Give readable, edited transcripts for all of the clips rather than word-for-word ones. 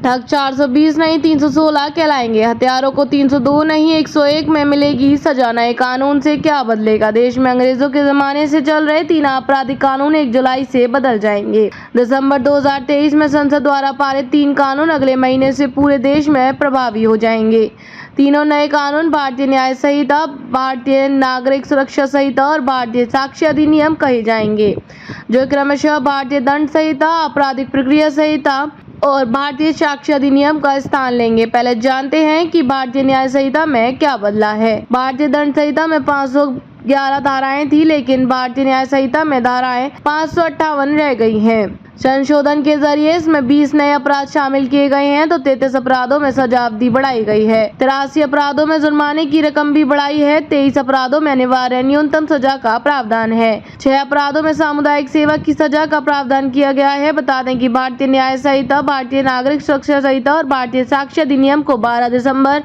ठग 420 नहीं 316 कहलाएंगे। हत्यारों को 302 नहीं 101 में मिलेगी सजा। नए कानून से क्या बदलेगा? देश में अंग्रेजों के जमाने से चल रहे 3 आपराधिक कानून 1 जुलाई से बदल जाएंगे। दिसंबर 2023 में संसद द्वारा पारित 3 कानून अगले महीने से पूरे देश में प्रभावी हो जाएंगे। तीनों नए कानून भारतीय न्याय संहिता, भारतीय नागरिक सुरक्षा संहिता और भारतीय साक्ष्य अधिनियम कहे जाएंगे, जो क्रमशः भारतीय दंड संहिता, आपराधिक प्रक्रिया संहिता और भारतीय साक्ष्य अधिनियम का स्थान लेंगे। पहले जानते हैं कि भारतीय न्याय संहिता में क्या बदला है। भारतीय दंड संहिता में 511 धाराएं थी, लेकिन भारतीय न्याय संहिता में धाराएं 558 रह गई हैं। संशोधन के जरिए इसमें 20 नए अपराध शामिल किए गए हैं, तो 33 अपराधों में सजा अवधि बढ़ाई गई है। 83 अपराधों में जुर्माने की रकम भी बढ़ाई है। 23 अपराधों में अनिवार्य न्यूनतम सजा का प्रावधान है। 6 अपराधों में सामुदायिक सेवा की सजा का प्रावधान किया गया है। बता दें कि भारतीय न्याय संहिता, भारतीय नागरिक सुरक्षा संहिता और भारतीय साक्ष्य अधिनियम को 12 दिसंबर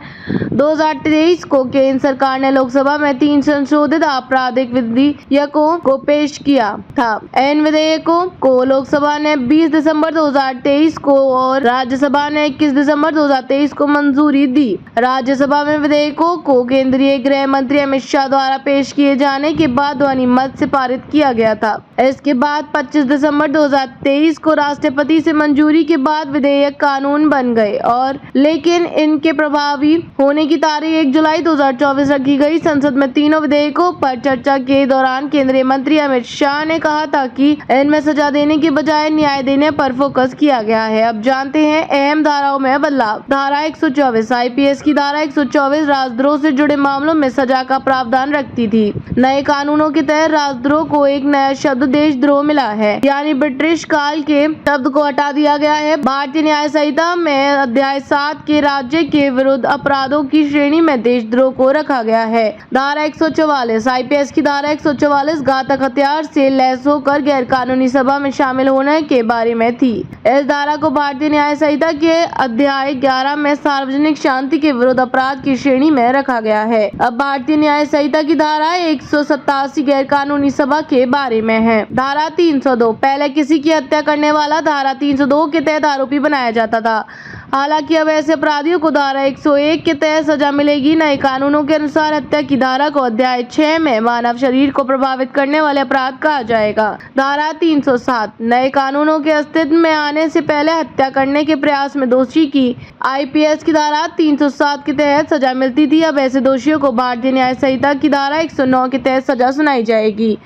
2023 को केंद्र सरकार ने लोकसभा में 3 संशोधित आपराधिक विधेयकों को पेश किया था। इन विधेयकों को लोकसभा ने 20 दिसंबर 2023 को और राज्यसभा ने 21 दिसंबर 2023 को मंजूरी दी। राज्यसभा में विधेयकों को केंद्रीय गृह मंत्री अमित शाह द्वारा पेश किए जाने के बाद ध्वनि मत से पारित किया गया था। इसके बाद 25 दिसंबर 2023 को राष्ट्रपति से मंजूरी के बाद विधेयक कानून बन गए और लेकिन इनके प्रभावी होने की तारीख 1 जुलाई 2024 रखी गई। संसद में तीनों विधेयकों पर चर्चा के दौरान केंद्रीय मंत्री अमित शाह ने कहा था कि इनमें सजा देने के बजाय न्याय देने पर फोकस किया गया है। अब जानते हैं अहम धाराओं में बदलाव। धारा 124 आईपीएस की धारा 124 राजद्रोह से जुड़े मामलों में सजा का प्रावधान रखती थी। नए कानूनों के तहत राजद्रोह को एक नया शब्द देशद्रोह मिला है, यानी ब्रिटिश काल के शब्द को हटा दिया गया है। भारतीय न्याय संहिता में अध्याय 7 के राज्य के विरुद्ध अपराधों की श्रेणी में देशद्रोह को रखा गया है। धारा 144 आईपीएस की धारा 144 घातक हथियार से लैस होकर गैर कानूनी सभा में शामिल होने के बारे में थी। इस धारा को भारतीय न्याय संहिता के अध्याय 11 में सार्वजनिक शांति के विरुद्ध अपराध की श्रेणी में रखा गया है। अब भारतीय न्याय संहिता की धारा 187 गैर कानूनी सभा के बारे में है। धारा 302 पहले किसी की हत्या करने वाला धारा 302 के तहत आरोपी बनाया जाता था। हालांकि अब ऐसे अपराधियों को धारा 101 के तहत सजा मिलेगी। नए कानूनों के अनुसार हत्या की धारा को अध्याय 6 में मानव शरीर को प्रभावित करने वाले अपराध कहा जाएगा। धारा 307 नए कानूनों के अस्तित्व में आने से पहले हत्या करने के प्रयास में दोषी की आईपीएस की धारा 307 के तहत सजा मिलती थी। अब ऐसे दोषियों को भारतीय न्याय संहिता की धारा 109 के तहत सजा सुनाई जाएगी।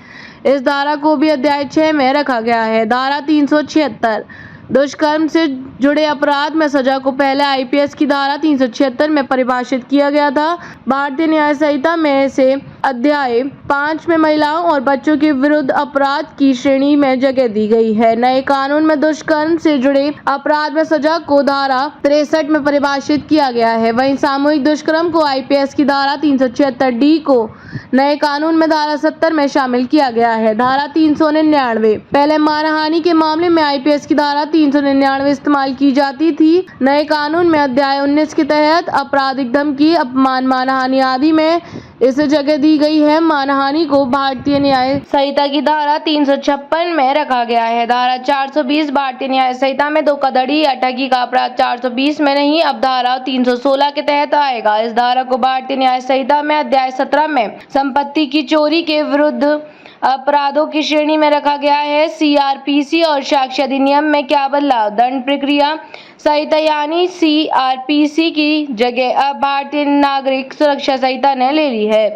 इस धारा को भी अध्याय 6 में रखा गया है। धारा 376 दुष्कर्म से जुड़े अपराध में सजा को पहले आईपीएस की धारा 376 में परिभाषित किया गया था। भारतीय न्याय संहिता में से अध्याय 5 में महिलाओं और बच्चों के विरुद्ध अपराध की श्रेणी में जगह दी गई है। नए कानून में दुष्कर्म से जुड़े अपराध में सजा को धारा 63 में परिभाषित किया गया है। वहीं सामूहिक दुष्कर्म को आईपीएस की धारा 376 डी को नए कानून में धारा 70 में शामिल किया गया है। धारा 399 पहले मानहानि के मामले में आईपीएस की धारा 399 इस्तेमाल की जाती थी। नए कानून में अध्याय 19 के तहत आपराधिक धमकी, अपमान, मानहानि आदि में इसे जगह दी गई है। मानहानि को भारतीय न्याय संहिता की धारा 356 में रखा गया है। धारा 420 भारतीय न्याय संहिता में धोखाधड़ी या ठगी का अपराध 420 में नहीं, अब धारा 316 के तहत आएगा। इस धारा को भारतीय न्याय संहिता में अध्याय 17 में संपत्ति की चोरी के विरुद्ध अपराधों की श्रेणी में रखा गया है। सीआरपीसी और साक्ष्य अधिनियम में क्या बदलाव? दंड प्रक्रिया संहिता यानी सीआरपीसी की जगह अब भारतीय नागरिक सुरक्षा संहिता ने ले ली है।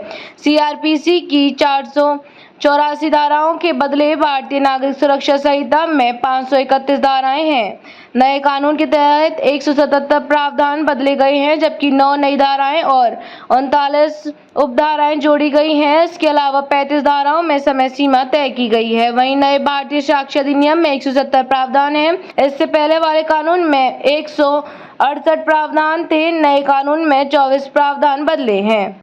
सीआरपीसी की 484 धाराओं के बदले भारतीय नागरिक सुरक्षा संहिता में 531 धाराएं हैं। नए कानून के तहत 177 प्रावधान बदले गए हैं, जबकि 9 नई धाराएं और 39 उपधाराएं जोड़ी गई हैं। इसके अलावा 35 धाराओं में समय सीमा तय की गई है। वहीं नए भारतीय साक्ष्य अधिनियम में 170 प्रावधान हैं। इससे पहले वाले कानून में 168 प्रावधान थे। नए कानून में 24 प्रावधान बदले हैं।